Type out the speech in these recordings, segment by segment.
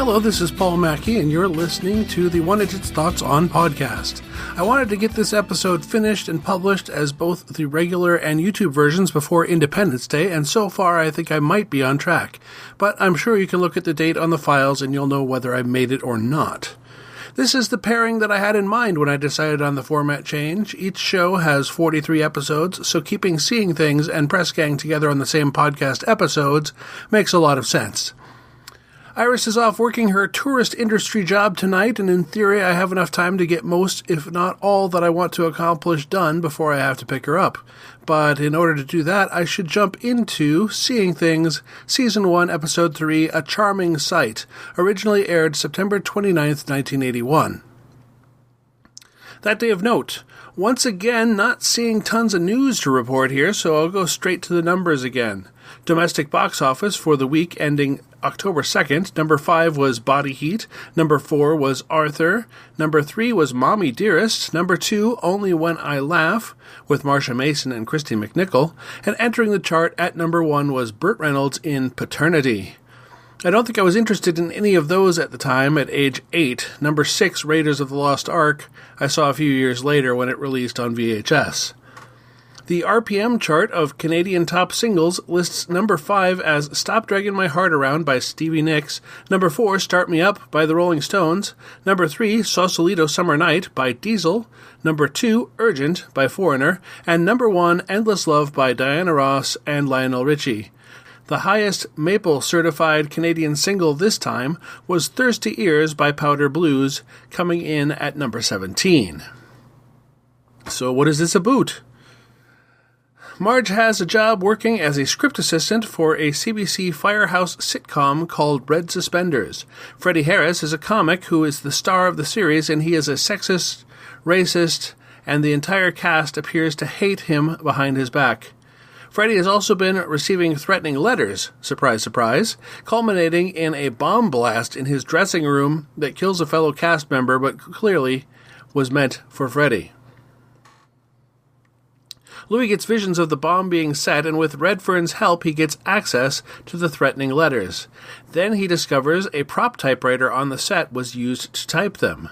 Hello, this is Paul Mackey, and you're listening to the Idjit's Thoughts on podcast. I wanted to get this episode finished and published as both the regular and YouTube versions before Independence Day, and so far I think I might be on track. But I'm sure you can look at the date on the files and you'll know whether I made it or not. This is the pairing that I had in mind when I decided on the format change. Each show has 43 episodes, so keeping Seeing Things and Press Gang together on the same podcast episodes makes a lot of sense. Iris is off working her tourist industry job tonight, and in theory I have enough time to get most, if not all, that I want to accomplish done before I have to pick her up. But in order to do that, I should jump into Seeing Things, Season 1, Episode 3, A Charming Sight, originally aired September 29th, 1981. That day of note. Once again, not seeing tons of news to report here, so I'll go straight to the numbers again. Domestic box office for the week ending October 2nd, number 5 was Body Heat, number 4 was Arthur, number 3 was Mommy Dearest, number 2, Only When I Laugh, with Marsha Mason and Christy McNichol, and entering the chart at number 1 was Burt Reynolds in Paternity. I don't think I was interested in any of those at the time at age 8. Number 6, Raiders of the Lost Ark, I saw a few years later when it released on VHS. The RPM chart of Canadian top singles lists number 5 as Stop Dragging My Heart Around by Stevie Nicks, number 4, Start Me Up by the Rolling Stones, number 3, Sausalito Summer Night by Diesel, number 2, Urgent by Foreigner, and number 1, Endless Love by Diana Ross and Lionel Richie. The highest Maple-certified Canadian single this time was Thirsty Ears by Powder Blues, coming in at number 17. So what is this about? Marge has a job working as a script assistant for a CBC Firehouse sitcom called Red Suspenders. Freddie Harris is a comic who is the star of the series, and he is a sexist, racist, and the entire cast appears to hate him behind his back. Freddie has also been receiving threatening letters, surprise, surprise, culminating in a bomb blast in his dressing room that kills a fellow cast member but clearly was meant for Freddie. Louis gets visions of the bomb being set, and with Redfern's help, he gets access to the threatening letters. Then he discovers a prop typewriter on the set was used to type them.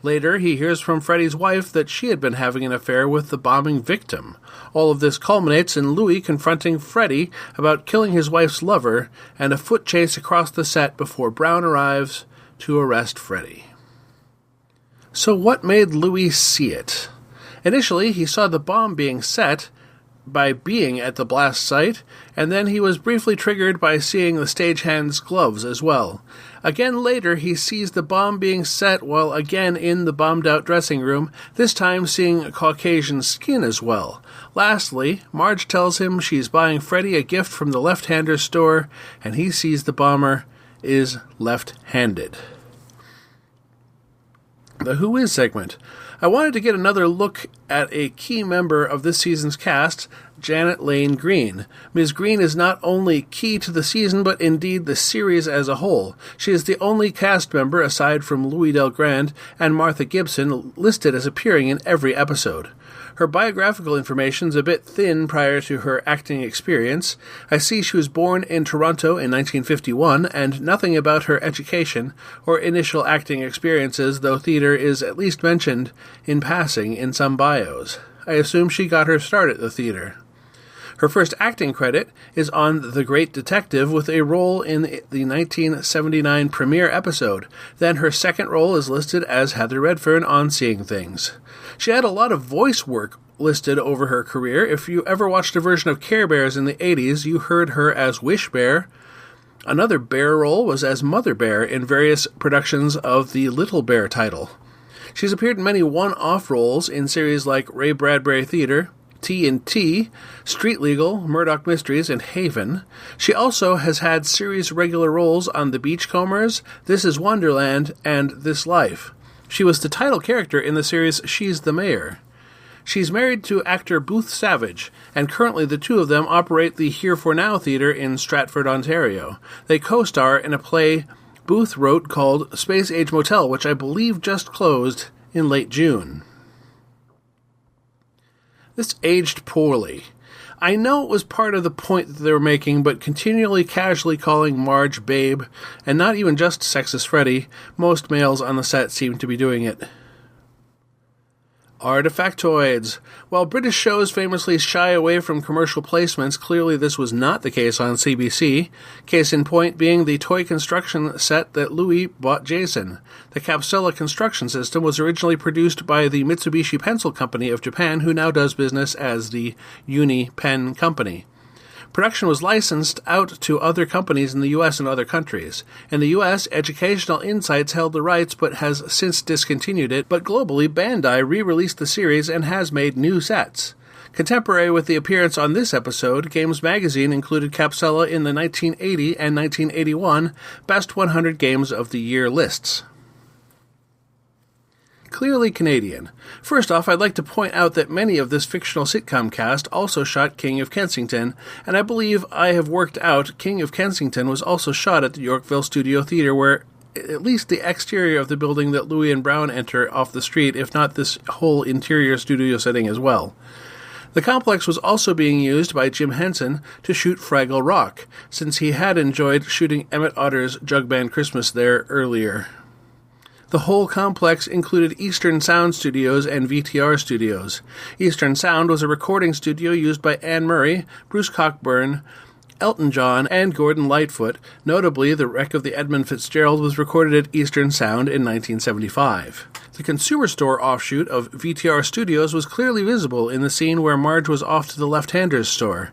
Later, he hears from Freddie's wife that she had been having an affair with the bombing victim. All of this culminates in Louis confronting Freddie about killing his wife's lover, and a foot chase across the set before Brown arrives to arrest Freddie. So what made Louis see it? Initially, he saw the bomb being set by being at the blast site, and then he was briefly triggered by seeing the stagehand's gloves as well. Again later, he sees the bomb being set while again in the bombed-out dressing room, this time seeing Caucasian skin as well. Lastly, Marge tells him she's buying Freddie a gift from the left-hander store, and he sees the bomber is left-handed. The Who Is segment. I wanted to get another look at a key member of this season's cast, Janet Lane Green. Ms. Green is not only key to the season, but indeed the series as a whole. She is the only cast member, aside from Louis Del Grande and Martha Gibson, listed as appearing in every episode. Her biographical information is a bit thin prior to her acting experience. I see she was born in Toronto in 1951, and nothing about her education or initial acting experiences, though theater is at least mentioned in passing in some bios. I assume she got her start at the theater. Her first acting credit is on The Great Detective with a role in the 1979 premiere episode. Then her second role is listed as Heather Redfern on Seeing Things. She had a lot of voice work listed over her career. If you ever watched a version of Care Bears in the 80s, you heard her as Wish Bear. Another bear role was as Mother Bear in various productions of the Little Bear title. She's appeared in many one-off roles in series like Ray Bradbury Theater, T&T, Street Legal, Murdoch Mysteries, and Haven. She also has had series regular roles on The Beachcombers, This Is Wonderland, and This Life. She was the title character in the series She's the Mayor. She's married to actor Booth Savage, and currently the two of them operate the Here For Now Theatre in Stratford, Ontario. They co-star in a play Booth wrote called Space Age Motel, which I believe just closed in late June. This aged poorly. I know it was part of the point that they were making, but continually casually calling Marge babe, and not even just Sexist Freddy, most males on the set seemed to be doing it. Artifactoids. While British shows famously shy away from commercial placements, clearly this was not the case on CBC, case in point being the toy construction set that Louis bought Jason. The Capsella construction system was originally produced by the Mitsubishi Pencil Company of Japan, who now does business as the Uni Pen Company. Production was licensed out to other companies in the U.S. and other countries. In the U.S., Educational Insights held the rights but has since discontinued it, but globally, Bandai re-released the series and has made new sets. Contemporary with the appearance on this episode, Games Magazine included Capsella in the 1980 and 1981 Best 100 Games of the Year lists. Clearly Canadian. First off, I'd like to point out that many of this fictional sitcom cast also shot King of Kensington, and I believe I have worked out King of Kensington was also shot at the Yorkville Studio Theatre, where at least the exterior of the building that Louis and Brown enter off the street, if not this whole interior studio setting as well. The complex was also being used by Jim Henson to shoot Fraggle Rock, since he had enjoyed shooting Emmett Otter's Jug Band Christmas there earlier. The whole complex included Eastern Sound Studios and VTR Studios. Eastern Sound was a recording studio used by Anne Murray, Bruce Cockburn, Elton John, and Gordon Lightfoot. Notably, The Wreck of the Edmund Fitzgerald was recorded at Eastern Sound in 1975. The consumer store offshoot of VTR Studios was clearly visible in the scene where Marge was off to the left-handers store.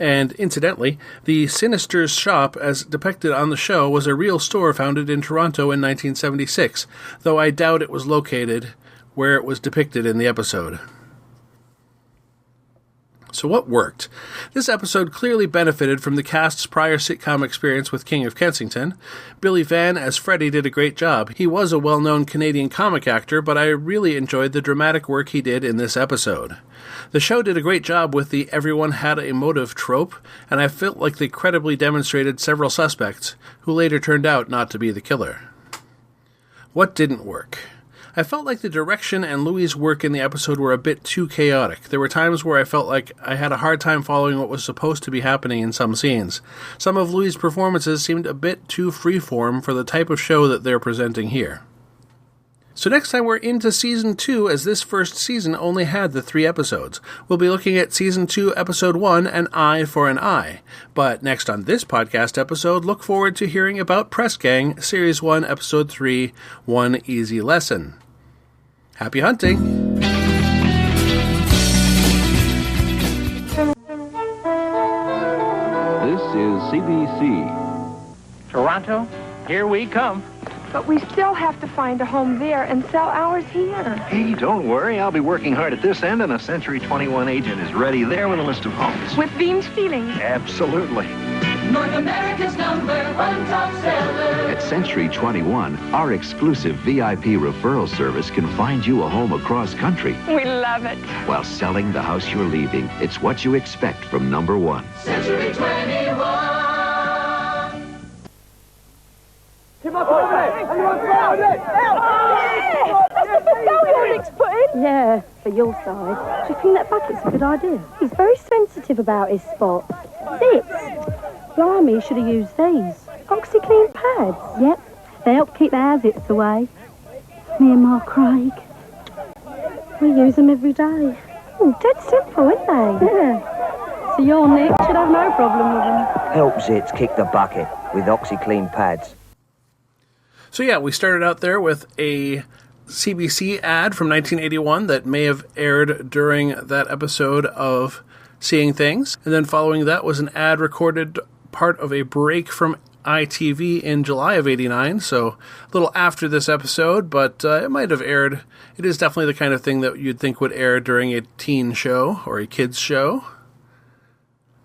And, incidentally, the Sinister's shop, as depicted on the show, was a real store founded in Toronto in 1976, though I doubt it was located where it was depicted in the episode. So what worked? This episode clearly benefited from the cast's prior sitcom experience with King of Kensington. Billy Van as Freddy did a great job. He was a well-known Canadian comic actor, but I really enjoyed the dramatic work he did in this episode. The show did a great job with the everyone had a motive trope, and I felt like they credibly demonstrated several suspects, who later turned out not to be the killer. What didn't work? I felt like the direction and Louis' work in the episode were a bit too chaotic. There were times where I felt like I had a hard time following what was supposed to be happening in some scenes. Some of Louis' performances seemed a bit too freeform for the type of show that they're presenting here. So next time we're into Season 2, as this first season only had the 3 episodes. We'll be looking at Season 2, Episode 1, An Eye for an Eye. But next on this podcast episode, look forward to hearing about Press Gang, Series 1, Episode 3, One Easy Lesson. Happy hunting! This is CBC. Toronto, here we come. But we still have to find a home there and sell ours here. Hey, don't worry. I'll be working hard at this end, and a Century 21 agent is ready there with a list of homes. With Beam's feelings. Absolutely. North America's #1 top seller. At Century 21, our exclusive VIP referral service can find you a home across country. We love it. While selling the house you're leaving, it's what you expect from #1. Century 21. Yeah, for your side. Do you think that bucket's a good idea? He's very sensitive about his spot. Zits. Blimey, he should have used these. OxyClean pads. Yep, they help keep our zits away. Me and Mark Craig. We use them every day. Oh, dead simple, aren't they? Yeah. So your Nick should have no problem with them. Help zits kick the bucket with OxyClean pads. So yeah, we started out there with a CBC ad from 1981 that may have aired during that episode of Seeing Things. And then following that was an ad recorded part of a break from ITV in July of 89, so a little after this episode, but it might have aired. It is definitely the kind of thing that you'd think would air during a teen show or a kids show.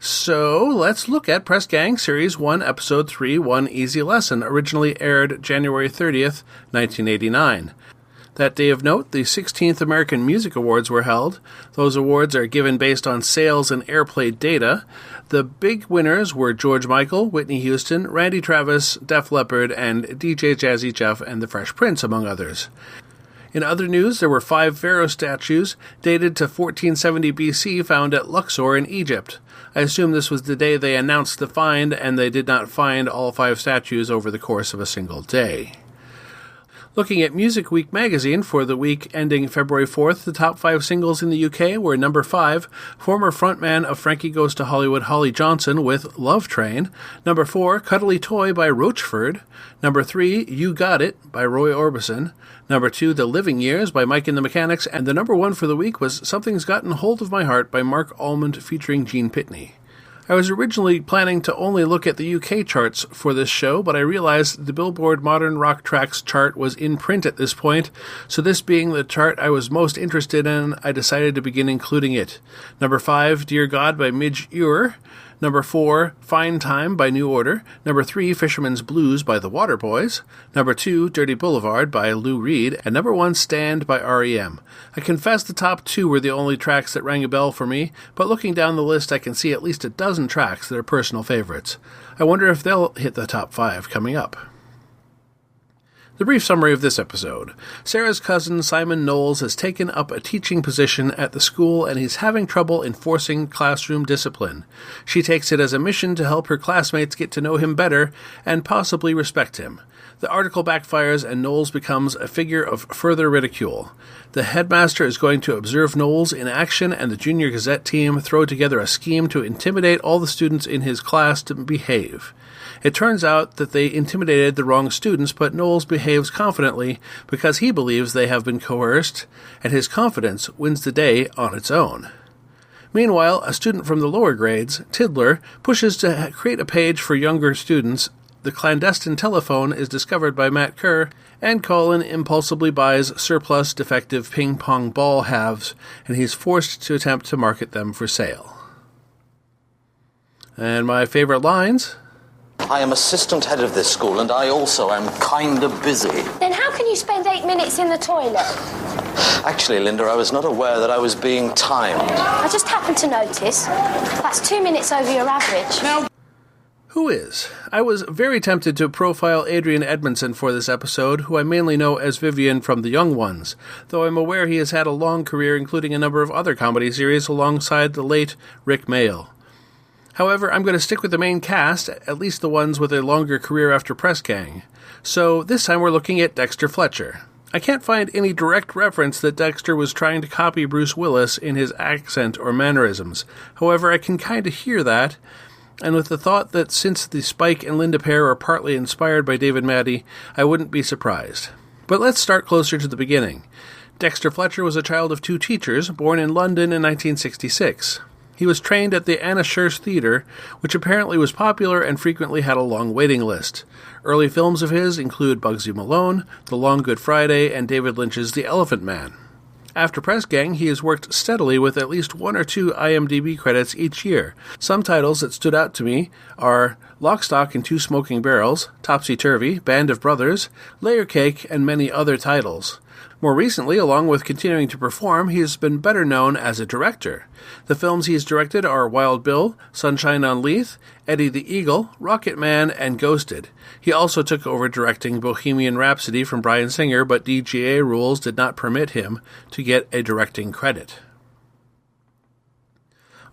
So let's look at Press Gang Series 1, Episode 3, One Easy Lesson, originally aired January 30th, 1989. That day of note, the 16th American Music Awards were held. Those awards are given based on sales and airplay data. The big winners were George Michael, Whitney Houston, Randy Travis, Def Leppard, and DJ Jazzy Jeff and the Fresh Prince, among others. In other news, there were 5 pharaoh statues dated to 1470 BC found at Luxor in Egypt. I assume this was the day they announced the find, and they did not find all 5 statues over the course of a single day. Looking at Music Week magazine for the week ending February 4th, the top 5 singles in the UK were number 5, former frontman of Frankie Goes to Hollywood Holly Johnson with Love Train, number 4, Cuddly Toy by Roachford, number 3, You Got It by Roy Orbison, number 2, The Living Years by Mike and the Mechanics, and the number 1 for the week was Something's Gotten Hold of My Heart by Mark Almond featuring Gene Pitney. I was originally planning to only look at the UK charts for this show, but I realized the Billboard Modern Rock Tracks chart was in print at this point, so this being the chart I was most interested in, I decided to begin including it. Number 5, Dear God by Midge Ure. Number 4, Fine Time by New Order. Number 3, Fisherman's Blues by the Waterboys. Number 2, Dirty Boulevard by Lou Reed. And number 1, Stand by R.E.M. I confess the top 2 were the only tracks that rang a bell for me, but looking down the list I can see at least a dozen tracks that are personal favorites. I wonder if they'll hit the top 5 coming up. The brief summary of this episode. Sarah's cousin, Simon Knowles, has taken up a teaching position at the school and he's having trouble enforcing classroom discipline. She takes it as a mission to help her classmates get to know him better and possibly respect him. The article backfires and Knowles becomes a figure of further ridicule. The headmaster is going to observe Knowles in action and the Junior Gazette team throw together a scheme to intimidate all the students in his class to behave. It turns out that they intimidated the wrong students, but Knowles behaves confidently because he believes they have been coerced, and his confidence wins the day on its own. Meanwhile, a student from the lower grades, Tiddler, pushes to create a page for younger students. The clandestine telephone is discovered by Matt Kerr, and Colin impulsively buys surplus defective ping-pong ball halves, and he's forced to attempt to market them for sale. And my favorite lines... I am assistant head of this school, and I also am kind of busy. Then how can you spend 8 minutes in the toilet? Actually, Linda, I was not aware that I was being timed. I just happened to notice. That's 2 minutes over your average. Now, who is? I was very tempted to profile Adrian Edmondson for this episode, who I mainly know as Vivian from The Young Ones, though I'm aware he has had a long career including a number of other comedy series alongside the late Rick Mayall. However, I'm going to stick with the main cast, at least the ones with a longer career after Press Gang. So this time we're looking at Dexter Fletcher. I can't find any direct reference that Dexter was trying to copy Bruce Willis in his accent or mannerisms. However, I can kind of hear that, and with the thought that since the Spike and Linda pair are partly inspired by David Matty, I wouldn't be surprised. But let's start closer to the beginning. Dexter Fletcher was a child of 2 teachers, born in London in 1966. He was trained at the Anna Scherz Theatre, which apparently was popular and frequently had a long waiting list. Early films of his include Bugsy Malone, The Long Good Friday, and David Lynch's The Elephant Man. After Press Gang, he has worked steadily with at least 1 or 2 IMDb credits each year. Some titles that stood out to me are Lock, Stock, and Two Smoking Barrels, Topsy Turvy, Band of Brothers, Layer Cake, and many other titles. More recently, along with continuing to perform, he has been better known as a director. The films he has directed are Wild Bill, Sunshine on Leith, Eddie the Eagle, Rocket Man, and Ghosted. He also took over directing Bohemian Rhapsody from Bryan Singer, but DGA rules did not permit him to get a directing credit.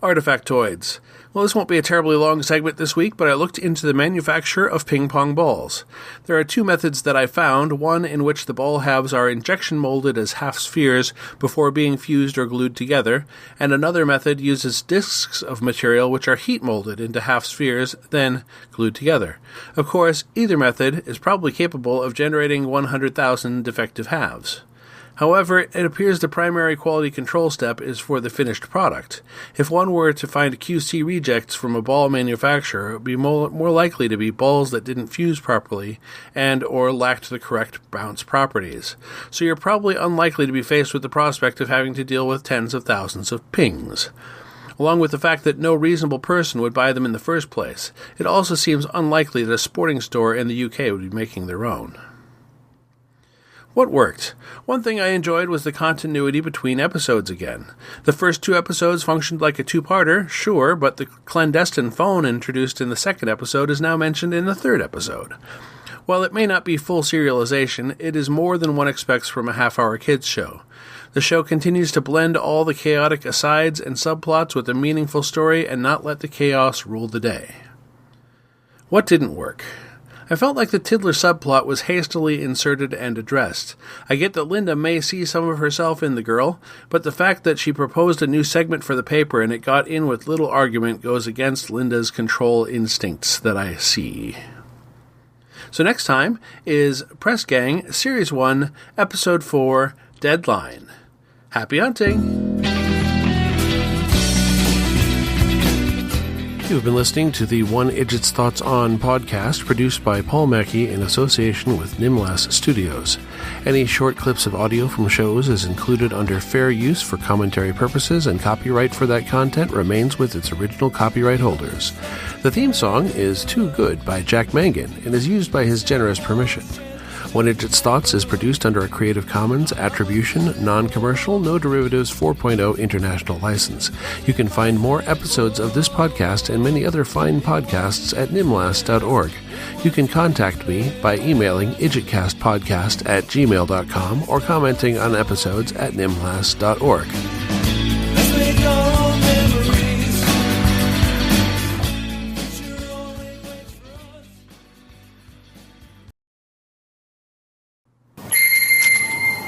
Artifactoids. Well, this won't be a terribly long segment this week, but I looked into the manufacture of ping-pong balls. There are 2 methods that I found, one in which the ball halves are injection molded as half spheres before being fused or glued together, and another method uses discs of material which are heat molded into half spheres, then glued together. Of course, either method is probably capable of generating 100,000 defective halves. However, it appears the primary quality control step is for the finished product. If one were to find QC rejects from a ball manufacturer, it would be more likely to be balls that didn't fuse properly and or lacked the correct bounce properties. So you're probably unlikely to be faced with the prospect of having to deal with tens of thousands of pings. Along with the fact that no reasonable person would buy them in the first place, it also seems unlikely that a sporting store in the UK would be making their own. What worked? One thing I enjoyed was the continuity between episodes again. The first 2 episodes functioned like a 2-parter, sure, but the clandestine phone introduced in the second episode is now mentioned in the 3rd episode. While it may not be full serialization, it is more than one expects from a half-hour kids show. The show continues to blend all the chaotic asides and subplots with a meaningful story and not let the chaos rule the day. What didn't work? I felt like the Tiddler subplot was hastily inserted and addressed. I get that Linda may see some of herself in the girl, but the fact that she proposed a new segment for the paper and it got in with little argument goes against Linda's control instincts that I see. So next time is Press Gang, Series 1, Episode 4, Deadline. Happy hunting! You've been listening to the One Idjit's Thoughts On podcast, produced by Paul Mackey in association with Nimlas Studios. Any short clips of audio from shows is included under fair use for commentary purposes, and copyright for that content remains with its original copyright holders. The theme song is Too Good by Jack Mangan and is used by his generous permission. One Idjit's Thoughts is produced under a Creative Commons Attribution, Non-Commercial, No Derivatives 4.0 International License. You can find more episodes of this podcast and many other fine podcasts at nimlas.org. You can contact me by emailing idjitcastpodcast@gmail.com or commenting on episodes at nimlas.org.